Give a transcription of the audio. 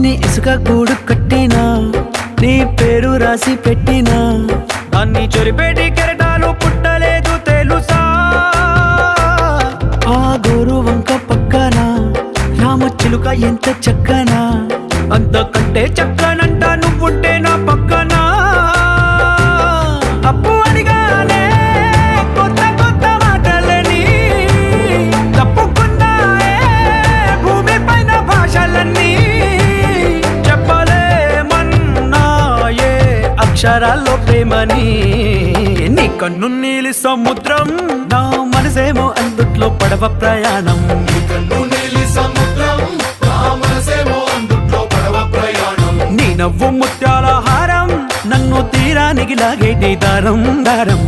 చిన్ని ఇసుక గూడు కట్టినా, నీ పేరు రాసి పెట్టినా, దాన్ని చెరిపేటి కెరటాలు పుట్టలేదు తెలుసా. ఆ గోరు వంక పక్కన రామచిలుక ఎంత చక్కనా, అంతకంటే చక్కనంట నువ్వుంటే నా పక్కన. అప్పు అడిగానే కొత్త కొత్త మాటలని, తప్పుకున్నాయే భూమి పైన భాషలన్నీ, చెప్పలేమన్నాయే అక్షరాల్లో ప్రేమని. నీ కన్ను నీలి సముద్రం, నా మనసేమో అందుట్లో పడవ ప్రయాణం. నీ నవ్వు ముత్యాల హారం, నన్ను తీరానికి లాగేటి దారం దారం.